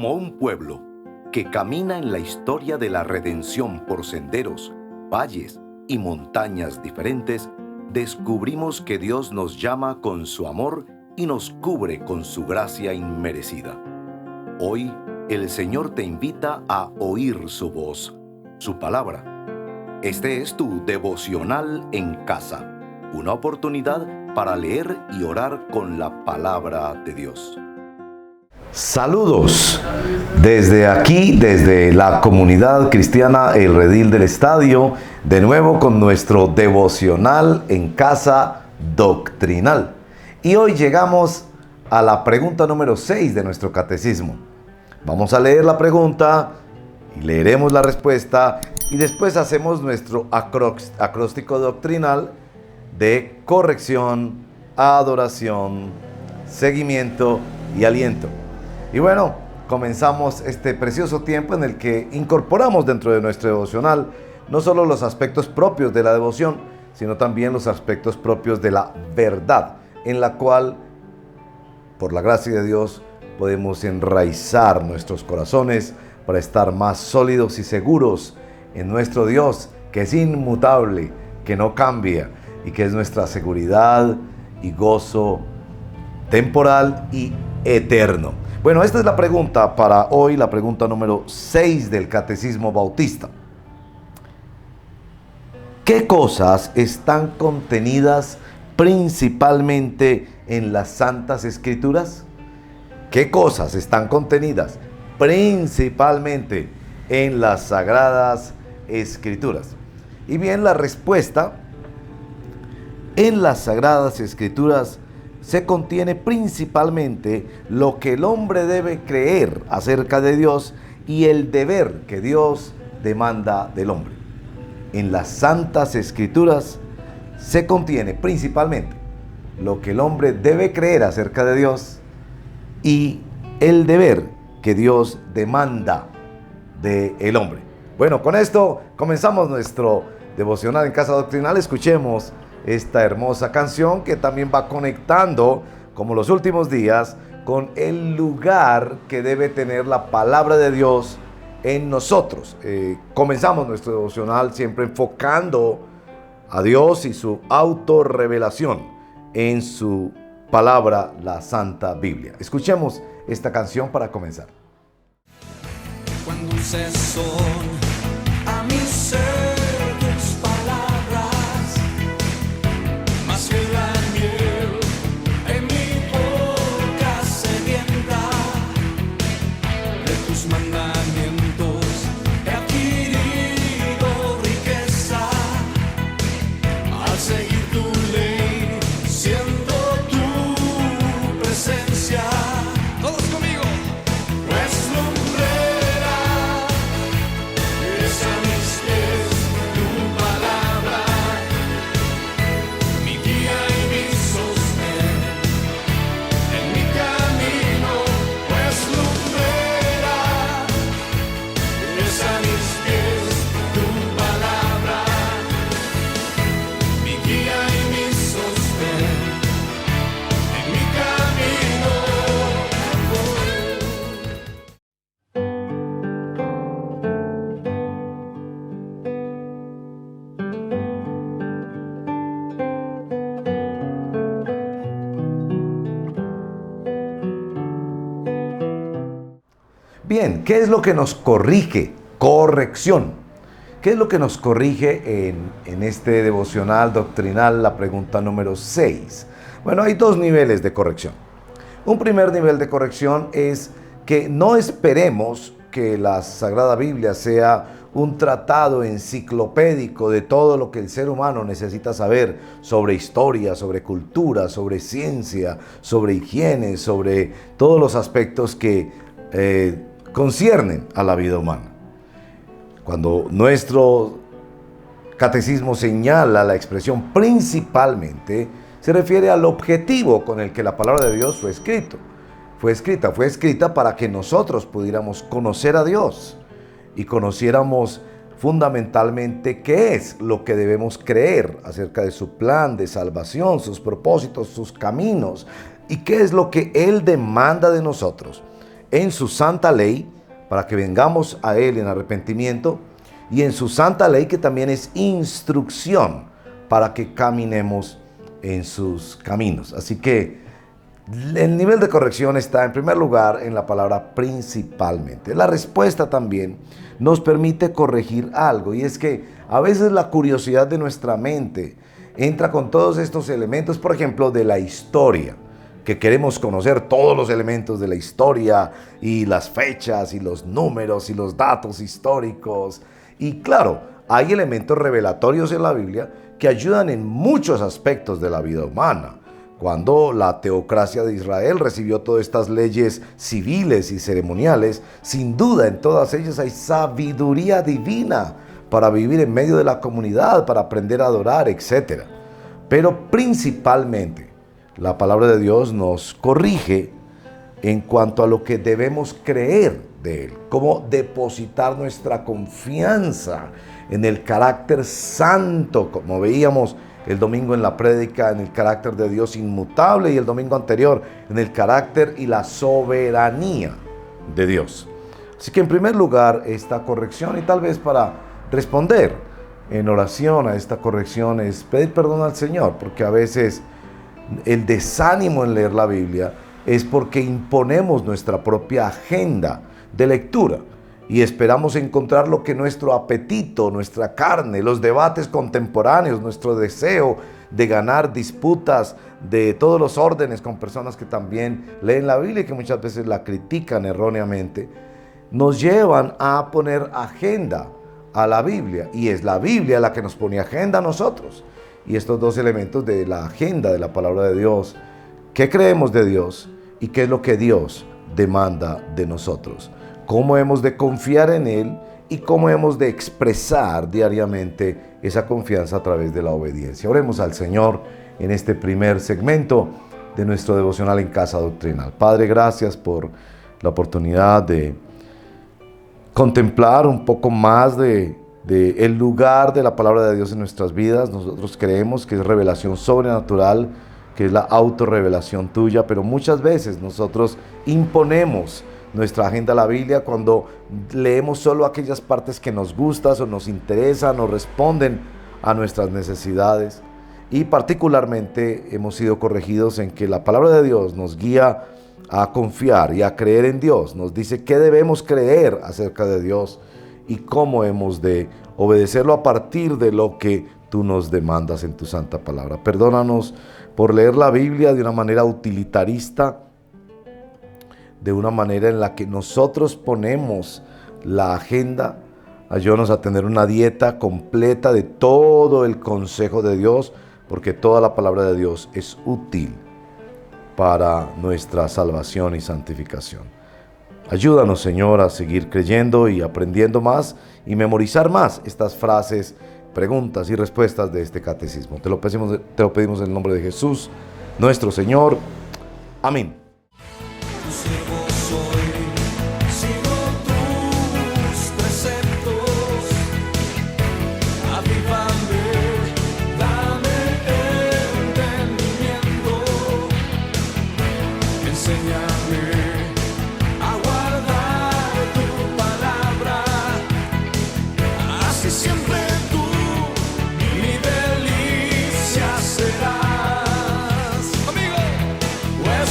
Como un pueblo que camina en la historia de la redención por senderos, valles y montañas diferentes, descubrimos que Dios nos llama con su amor y nos cubre con su gracia inmerecida. Hoy, el Señor te invita a oír su voz, su palabra. Este es tu devocional en casa, una oportunidad para leer y orar con la palabra de Dios. Saludos desde aquí, desde la comunidad cristiana El Redil del Estadio, de nuevo con nuestro devocional en casa doctrinal. Y hoy llegamos a la pregunta número 6 de nuestro catecismo. Vamos a leer la pregunta y leeremos la respuesta y después hacemos nuestro acróstico doctrinal de corrección, adoración, seguimiento y aliento. Y bueno, comenzamos este precioso tiempo en el que incorporamos dentro de nuestro devocional no solo los aspectos propios de la devoción, sino también los aspectos propios de la verdad, en la cual, por la gracia de Dios, podemos enraizar nuestros corazones para estar más sólidos y seguros en nuestro Dios, que es inmutable, que no cambia y que es nuestra seguridad y gozo temporal y eterno. Bueno, esta es la pregunta para hoy, la pregunta número 6 del Catecismo Bautista. ¿Qué cosas están contenidas principalmente en las Santas Escrituras? ¿Qué cosas están contenidas principalmente en las Sagradas Escrituras? Y bien, la respuesta: en las Sagradas Escrituras se contiene principalmente lo que el hombre debe creer acerca de Dios y el deber que Dios demanda del hombre. En las Santas Escrituras se contiene principalmente lo que el hombre debe creer acerca de Dios y el deber que Dios demanda del hombre. Bueno, con esto comenzamos nuestro devocional en casa doctrinal. Escuchemos esta hermosa canción que también va conectando, como los últimos días, con el lugar que debe tener la palabra de Dios en nosotros. Comenzamos nuestro devocional siempre enfocando a Dios y su autorrevelación en su palabra, la Santa Biblia. Escuchemos esta canción para comenzar. Cuán dulces son a mi ser tus palabras, más que la miel en mi boca sedienta. De tus mandamientos he adquirido riqueza, al seguir tu ley siento tu presencia. Todos conmigo. Pues lumbrera es a mis pies tu palabra, mi guía y mi sostén en mi camino. Pues lumbrera es a mis pies tu palabra, mi guía y mi sostén en mi camino. Bien, ¿qué es lo que nos corrige? Corrección. ¿Qué es lo que nos corrige en este devocional doctrinal? La pregunta número 6. Bueno, hay dos niveles de corrección. Un primer nivel de corrección es que no esperemos que la Sagrada Biblia sea un tratado enciclopédico de todo lo que el ser humano necesita saber sobre historia, sobre cultura, sobre ciencia, sobre higiene, sobre todos los aspectos que conciernen a la vida humana. Cuando nuestro catecismo señala la expresión principalmente, se refiere al objetivo con el que la palabra de Dios fue escrita para que nosotros pudiéramos conocer a Dios y conociéramos fundamentalmente qué es lo que debemos creer acerca de su plan de salvación, sus propósitos, sus caminos y qué es lo que Él demanda de nosotros. en su santa ley, para que vengamos a Él en arrepentimiento, y en su santa ley que también es instrucción para que caminemos en sus caminos. Así que el nivel de corrección está en primer lugar en la palabra principalmente. La respuesta también nos permite corregir algo, y es que a veces la curiosidad de nuestra mente entra con todos estos elementos, por ejemplo, de la historia, que queremos conocer todos los elementos de la historia y las fechas y los números y los datos históricos. Y claro, hay elementos revelatorios en la Biblia que ayudan en muchos aspectos de la vida humana. Cuando la teocracia de Israel recibió todas estas leyes civiles y ceremoniales, sin duda en todas ellas hay sabiduría divina para vivir en medio de la comunidad, para aprender a adorar, etc. Pero principalmente, la palabra de Dios nos corrige en cuanto a lo que debemos creer de Él, cómo depositar nuestra confianza en el carácter santo, como veíamos el domingo en la prédica, en el carácter de Dios inmutable, y el domingo anterior en el carácter y la soberanía de Dios. Así que en primer lugar, esta corrección, y tal vez para responder en oración a esta corrección, es pedir perdón al Señor, porque a veces el desánimo en leer la Biblia es porque imponemos nuestra propia agenda de lectura y esperamos encontrar lo que nuestro apetito, nuestra carne, los debates contemporáneos, nuestro deseo de ganar disputas de todos los órdenes con personas que también leen la Biblia y que muchas veces la critican erróneamente, nos llevan a poner agenda a la Biblia, y es la Biblia la que nos pone agenda a nosotros. Y estos dos elementos de la agenda de la palabra de Dios, ¿qué creemos de Dios y qué es lo que Dios demanda de nosotros? ¿Cómo hemos de confiar en Él y cómo hemos de expresar diariamente esa confianza a través de la obediencia? Oremos al Señor en este primer segmento de nuestro devocional en Casa Doctrinal. Padre, gracias por la oportunidad de contemplar un poco más de el lugar de la palabra de Dios en nuestras vidas. Nosotros creemos que es revelación sobrenatural, que es la autorrevelación tuya, pero muchas veces nosotros imponemos nuestra agenda a la Biblia cuando leemos solo aquellas partes que nos gustan o nos interesan o responden a nuestras necesidades. Y particularmente hemos sido corregidos en que la palabra de Dios nos guía a confiar y a creer en Dios. Nos dice qué debemos creer acerca de Dios y cómo hemos de obedecerlo a partir de lo que tú nos demandas en tu santa palabra. Perdónanos por leer la Biblia de una manera utilitarista, de una manera en la que nosotros ponemos la agenda. Ayúdanos a tener una dieta completa de todo el consejo de Dios, porque toda la palabra de Dios es útil para nuestra salvación y santificación. Ayúdanos, Señor, a seguir creyendo y aprendiendo más y memorizar más estas frases, preguntas y respuestas de este catecismo. Te lo pedimos en el nombre de Jesús, nuestro Señor. Amén. Tu siervo soy, sigo tus preceptos. Avívame, dame entendimiento. Enséñame a guardar tu palabra. Así siempre tú mi delicia serás. Amigo, pues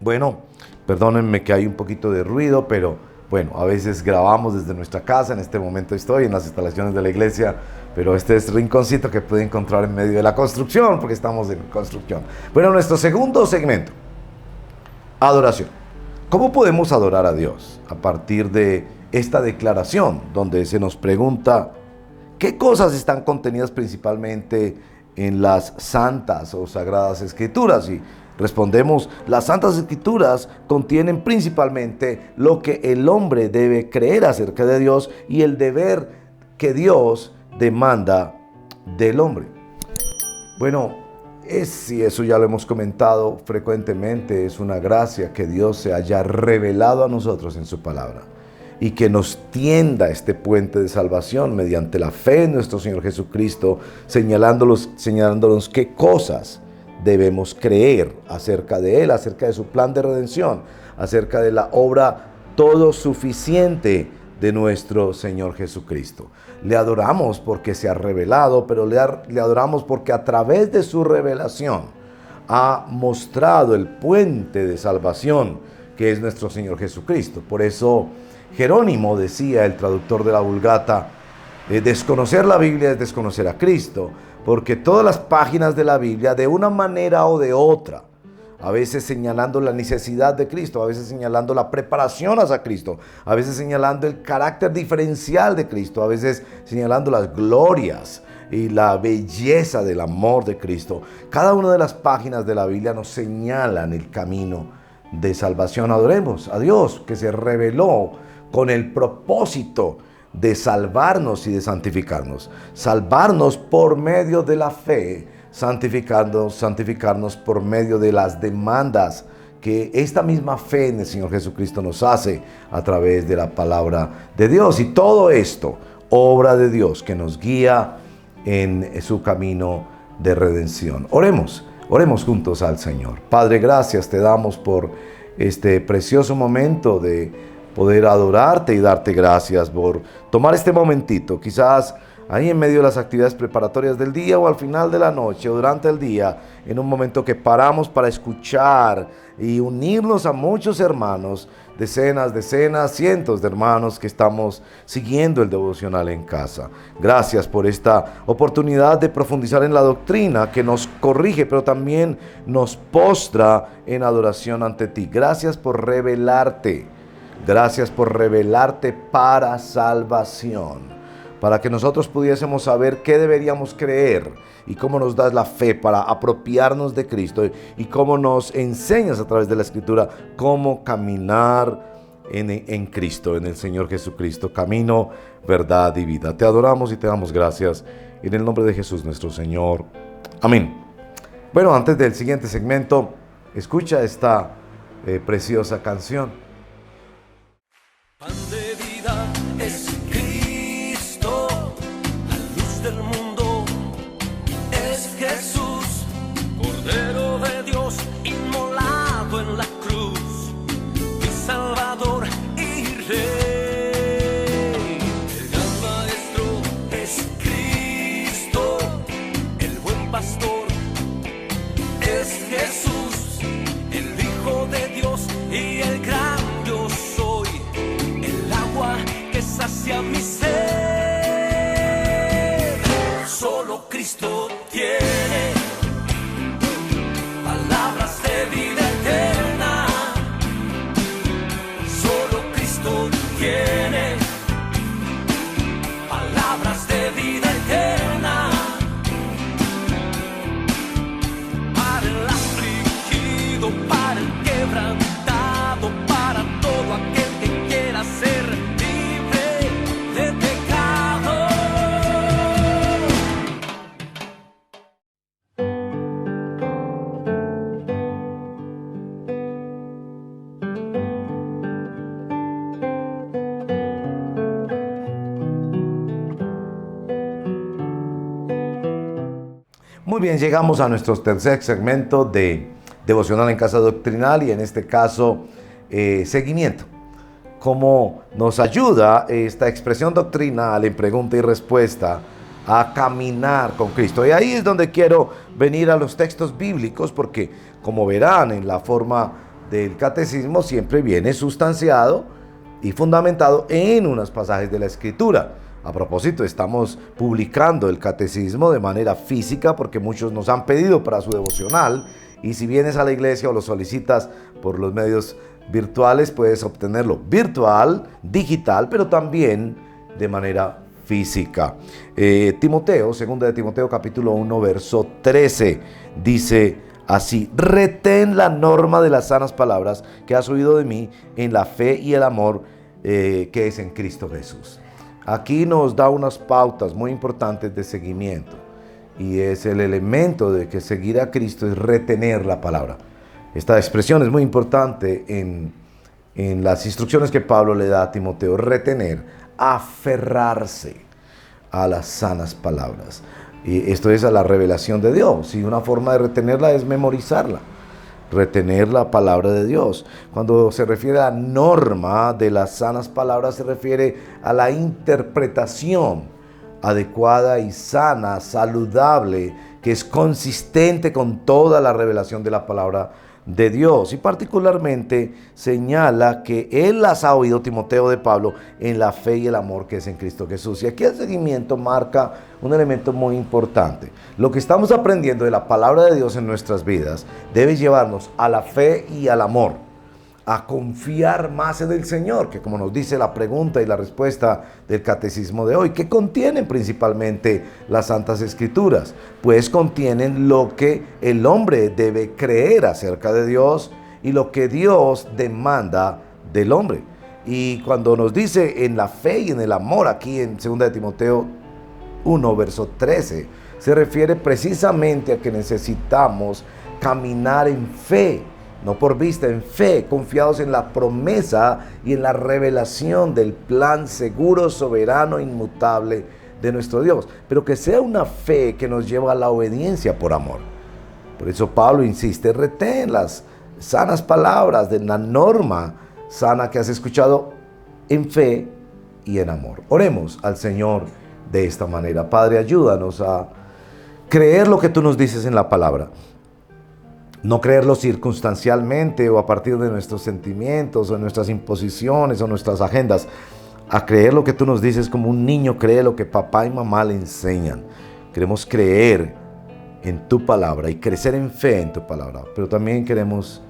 Bueno, perdónenme que hay un poquito de ruido, pero bueno, a veces grabamos desde nuestra casa. En este momento estoy en las instalaciones de la iglesia, pero este es el rinconcito que pude encontrar en medio de la construcción, porque estamos en construcción. Bueno, nuestro segundo segmento, adoración. ¿Cómo podemos adorar a Dios? A partir de esta declaración donde se nos pregunta qué cosas están contenidas principalmente en las santas o sagradas escrituras, y respondemos: las santas escrituras contienen principalmente lo que el hombre debe creer acerca de Dios y el deber que Dios demanda del hombre. Bueno, y eso ya lo hemos comentado frecuentemente, es una gracia que Dios se haya revelado a nosotros en su palabra y que nos tienda este puente de salvación mediante la fe en nuestro Señor Jesucristo, señalándonos qué cosas debemos creer acerca de Él, acerca de su plan de redención, acerca de la obra todo suficiente de nuestro Señor Jesucristo. Le adoramos porque se ha revelado, pero le adoramos porque a través de su revelación ha mostrado el puente de salvación que es nuestro Señor Jesucristo. Por eso Jerónimo decía, el traductor de la Vulgata, desconocer la Biblia es desconocer a Cristo, porque todas las páginas de la Biblia, de una manera o de otra, a veces señalando la necesidad de Cristo, a veces señalando la preparación hacia Cristo, a veces señalando el carácter diferencial de Cristo, a veces señalando las glorias y la belleza del amor de Cristo. Cada una de las páginas de la Biblia nos señalan el camino de salvación. Adoremos a Dios, que se reveló con el propósito de salvarnos y de santificarnos. Salvarnos por medio de la fe, santificarnos por medio de las demandas que esta misma fe en el Señor Jesucristo nos hace a través de la palabra de Dios. Y todo esto, obra de Dios que nos guía en su camino de redención. Oremos juntos al Señor. Padre, gracias te damos por este precioso momento de poder adorarte y darte gracias por tomar este momentito, quizás ahí en medio de las actividades preparatorias del día o al final de la noche o durante el día, en un momento que paramos para escuchar y unirnos a muchos hermanos, decenas, cientos de hermanos que estamos siguiendo el devocional en casa. Gracias por esta oportunidad de profundizar en la doctrina que nos corrige, pero también nos postra en adoración ante ti. Gracias por revelarte. Gracias por revelarte para salvación, para que nosotros pudiésemos saber qué deberíamos creer y cómo nos das la fe para apropiarnos de Cristo y cómo nos enseñas a través de la Escritura cómo caminar en Cristo, en el Señor Jesucristo, camino, verdad y vida. Te adoramos y te damos gracias en el nombre de Jesús nuestro Señor. Amén. Bueno, antes del siguiente segmento, escucha esta preciosa canción. Pan de vida es Cristo, la luz del mundo es Jesús, Cordero de Dios inmolado en la cruz, mi Salvador y Rey. El gran maestro es Cristo, el buen pastor es Jesús, el Hijo de Dios y el gran yo soy. Que sacia mi sed, solo Cristo tiene palabras de vida eterna, solo Cristo tiene palabras de vida eterna, para el afligido, para el quebrantado, para todo aquel que quiera ser de pecado. Muy bien, llegamos a nuestro tercer segmento de Devocional en Casa Doctrinal y en este caso seguimiento. Cómo nos ayuda esta expresión doctrinal en pregunta y respuesta a caminar con Cristo. Y ahí es donde quiero venir a los textos bíblicos, porque como verán en la forma del catecismo siempre viene sustanciado y fundamentado en unos pasajes de la Escritura. A propósito, estamos publicando el catecismo de manera física porque muchos nos han pedido para su devocional, y si vienes a la iglesia o lo solicitas por los medios virtuales, puedes obtenerlo virtual, digital, pero también de manera física. Timoteo, 2 de Timoteo capítulo 1, verso 13, dice así: retén la norma de las sanas palabras que has oído de mí en la fe y el amor que es en Cristo Jesús. Aquí nos da unas pautas muy importantes de seguimiento, y es el elemento de que seguir a Cristo es retener la palabra. Esta expresión es muy importante en las instrucciones que Pablo le da a Timoteo: retener, aferrarse a las sanas palabras. Y esto es a la revelación de Dios, y una forma de retenerla es memorizarla, retener la palabra de Dios. Cuando se refiere a la norma de las sanas palabras, se refiere a la interpretación adecuada y sana, saludable, que es consistente con toda la revelación de la palabra de Dios. Y particularmente señala que él las ha oído, Timoteo, de Pablo, en la fe y el amor que es en Cristo Jesús. Y aquí el seguimiento marca un elemento muy importante. Lo que estamos aprendiendo de la palabra de Dios en nuestras vidas debe llevarnos a la fe y al amor, a confiar más en el Señor, que, como nos dice la pregunta y la respuesta del catecismo de hoy, ¿qué contienen principalmente las Santas Escrituras? Pues contienen lo que el hombre debe creer acerca de Dios y lo que Dios demanda del hombre. Y cuando nos dice en la fe y en el amor, aquí en 2 de Timoteo 1, verso 13, se refiere precisamente a que necesitamos caminar en fe, no por vista, en fe, confiados en la promesa y en la revelación del plan seguro, soberano, inmutable de nuestro Dios. Pero que sea una fe que nos lleva a la obediencia por amor. Por eso Pablo insiste: retén las sanas palabras de la norma sana que has escuchado en fe y en amor. Oremos al Señor de esta manera. Padre, ayúdanos a creer lo que tú nos dices en la palabra. No creerlo circunstancialmente o a partir de nuestros sentimientos o nuestras imposiciones o nuestras agendas. A creer lo que tú nos dices como un niño cree lo que papá y mamá le enseñan. Queremos creer en tu palabra y crecer en fe en tu palabra. Pero también queremos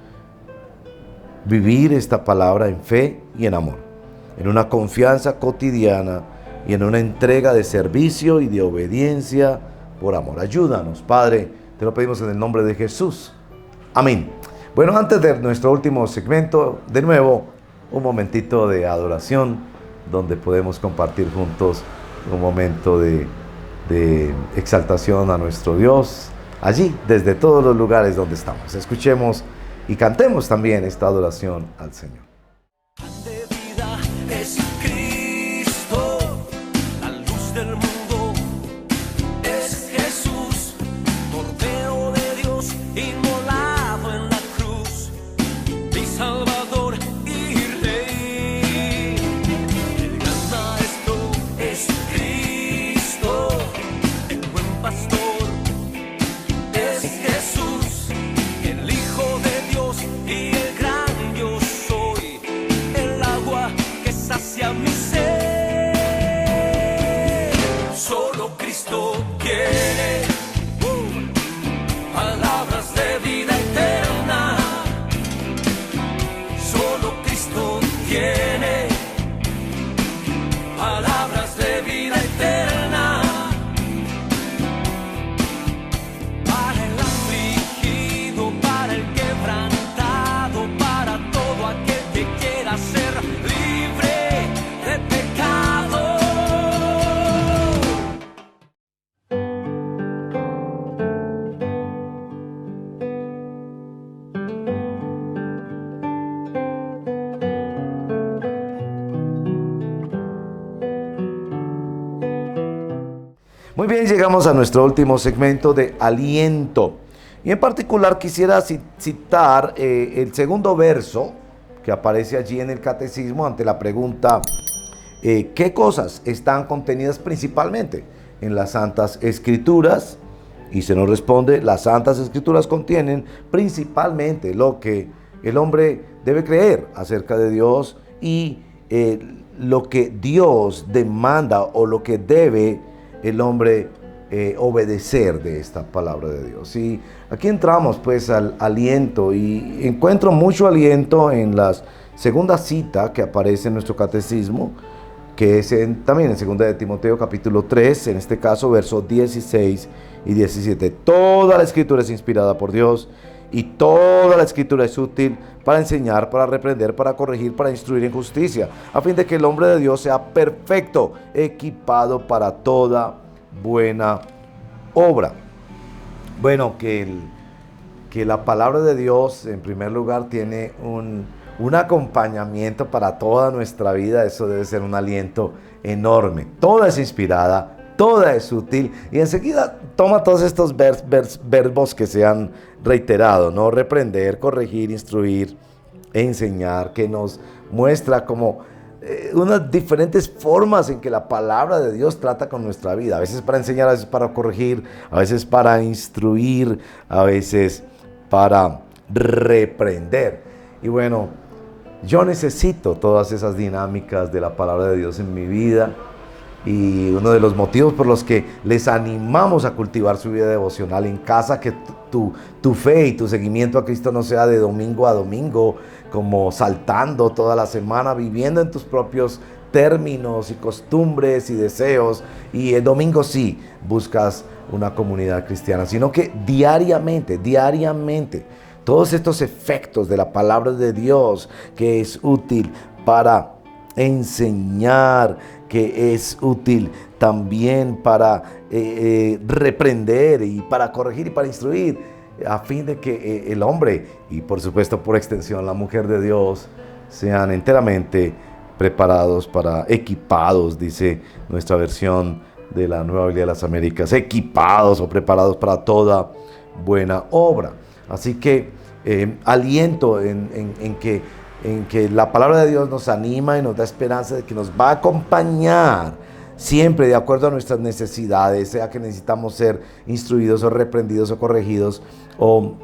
vivir esta palabra en fe y en amor, en una confianza cotidiana y en una entrega de servicio y de obediencia por amor. Ayúdanos, Padre, te lo pedimos en el nombre de Jesús. Amén. Bueno, antes de nuestro último segmento, de nuevo, un momentito de adoración donde podemos compartir juntos un momento de exaltación a nuestro Dios, allí, desde todos los lugares donde estamos. Escuchemos y cantemos también esta adoración al Señor. De vida es Cristo, la luz del mundo es Jesús, Cordero de Dios, inmolado en la cruz, mi Salvador y Rey. El gran Maestro es Cristo, el buen pastor es Jesús, el Hijo de Dios y el gran yo soy, el agua que sacia mi sed. Solo Cristo tiene palabras de vida eterna. Solo Cristo tiene palabras de vida eterna. Para el afligido, para el quebrantado, para todo aquel que quiera ser libre de pecado. Muy bien, llegamos a nuestro último segmento de aliento. Y en particular quisiera citar el segundo verso que aparece allí en el catecismo ante la pregunta: ¿qué cosas están contenidas principalmente en las Santas Escrituras? Y se nos responde: las Santas Escrituras contienen principalmente lo que el hombre debe creer acerca de Dios y lo que Dios demanda o lo que debe el hombre obedecer de esta palabra de Dios. Y aquí entramos pues al aliento, y encuentro mucho aliento en la segunda cita que aparece en nuestro catecismo, que es también en 2 de Timoteo capítulo 3, en este caso versos 16 y 17. Toda la escritura es inspirada por Dios, y toda la escritura es útil para enseñar, para reprender, para corregir, para instruir en justicia, a fin de que el hombre de Dios sea perfecto, equipado para toda buena obra. Bueno, que la palabra de Dios en primer lugar tiene un acompañamiento para toda nuestra vida. Eso debe ser un aliento enorme. Toda es inspirada, toda es útil, y enseguida toma todos estos verbos que se han reiterado, ¿no? Reprender, corregir, instruir, enseñar, que nos muestra como unas diferentes formas en que la palabra de Dios trata con nuestra vida. A veces para enseñar, a veces para corregir, a veces para instruir, a veces para reprender. Y bueno, yo necesito todas esas dinámicas de la palabra de Dios en mi vida. Y uno de los motivos por los que les animamos a cultivar su vida devocional en casa, que tu fe y tu seguimiento a Cristo no sea de domingo a domingo, como saltando toda la semana, viviendo en tus propios términos y costumbres y deseos, y el domingo sí buscas una comunidad cristiana, sino que diariamente, todos estos efectos de la palabra de Dios, que es útil para enseñar, que es útil también para reprender y para corregir y para instruir, a fin de que el hombre y por supuesto por extensión la mujer de Dios sean enteramente preparados equipados, dice nuestra versión de la Nueva Biblia de las Américas, equipados o preparados para toda buena obra. Así que aliento en que la palabra de Dios nos anima y nos da esperanza de que nos va a acompañar siempre de acuerdo a nuestras necesidades, sea que necesitamos ser instruidos o reprendidos o corregidos o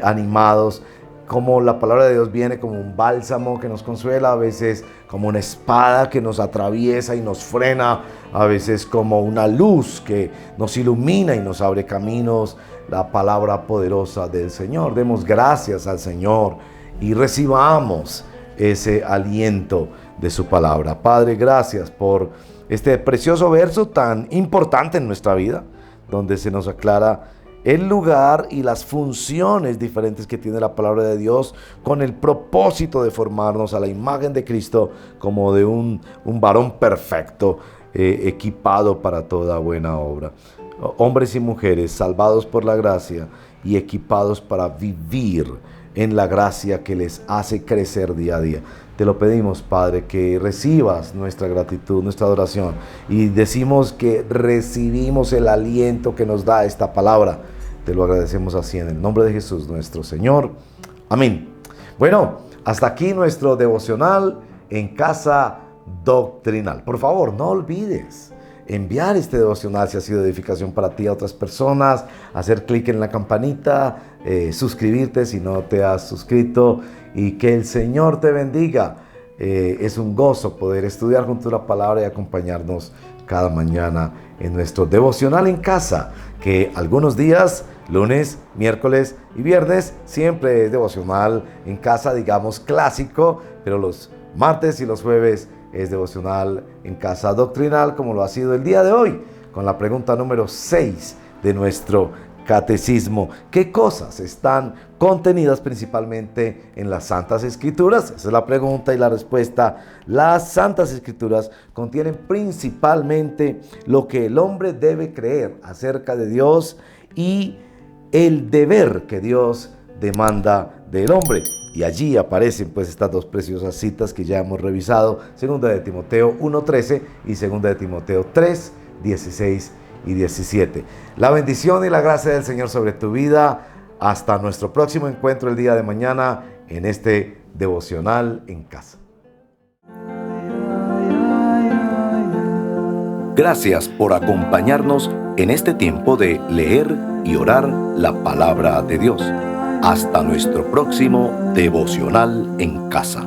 animados. Como la palabra de Dios viene como un bálsamo que nos consuela, a veces como una espada que nos atraviesa y nos frena, a veces como una luz que nos ilumina y nos abre caminos, la palabra poderosa del Señor. Demos gracias al Señor y recibamos ese aliento de su palabra. Padre, gracias por este precioso verso tan importante en nuestra vida, donde se nos aclara el lugar y las funciones diferentes que tiene la palabra de Dios, con el propósito de formarnos a la imagen de Cristo como de un varón perfecto, equipado para toda buena obra. Hombres y mujeres salvados por la gracia y equipados para vivir en la gracia que les hace crecer día a día. Te lo pedimos, Padre, que recibas nuestra gratitud, nuestra adoración, y decimos que recibimos el aliento que nos da esta palabra. Te lo agradecemos así en el nombre de Jesús nuestro Señor. Amén. Bueno, hasta aquí nuestro devocional en Casa Doctrinal. Por favor, no olvides enviar este devocional si ha sido de edificación para ti a otras personas, hacer clic en la campanita, suscribirte si no te has suscrito, y que el Señor te bendiga. Es un gozo poder estudiar junto a la palabra y acompañarnos cada mañana en nuestro devocional en casa, que algunos días, lunes, miércoles y viernes, siempre es devocional en casa, digamos clásico, pero los martes y los jueves es devocional en Casa Doctrinal, como lo ha sido el día de hoy, con la pregunta número 6 de nuestro catecismo. ¿Qué cosas están contenidas principalmente en las Santas Escrituras? Esa es la pregunta, y la respuesta: las Santas Escrituras contienen principalmente lo que el hombre debe creer acerca de Dios y el deber que Dios demanda del hombre. Y allí aparecen pues estas dos preciosas citas que ya hemos revisado: 2 de Timoteo 1:13 y 2 de Timoteo 3:16 y 17. La bendición y la gracia del Señor sobre tu vida. Hasta nuestro próximo encuentro el día de mañana en este devocional en casa. Gracias por acompañarnos en este tiempo de leer y orar la palabra de Dios. Hasta nuestro próximo devocional en casa.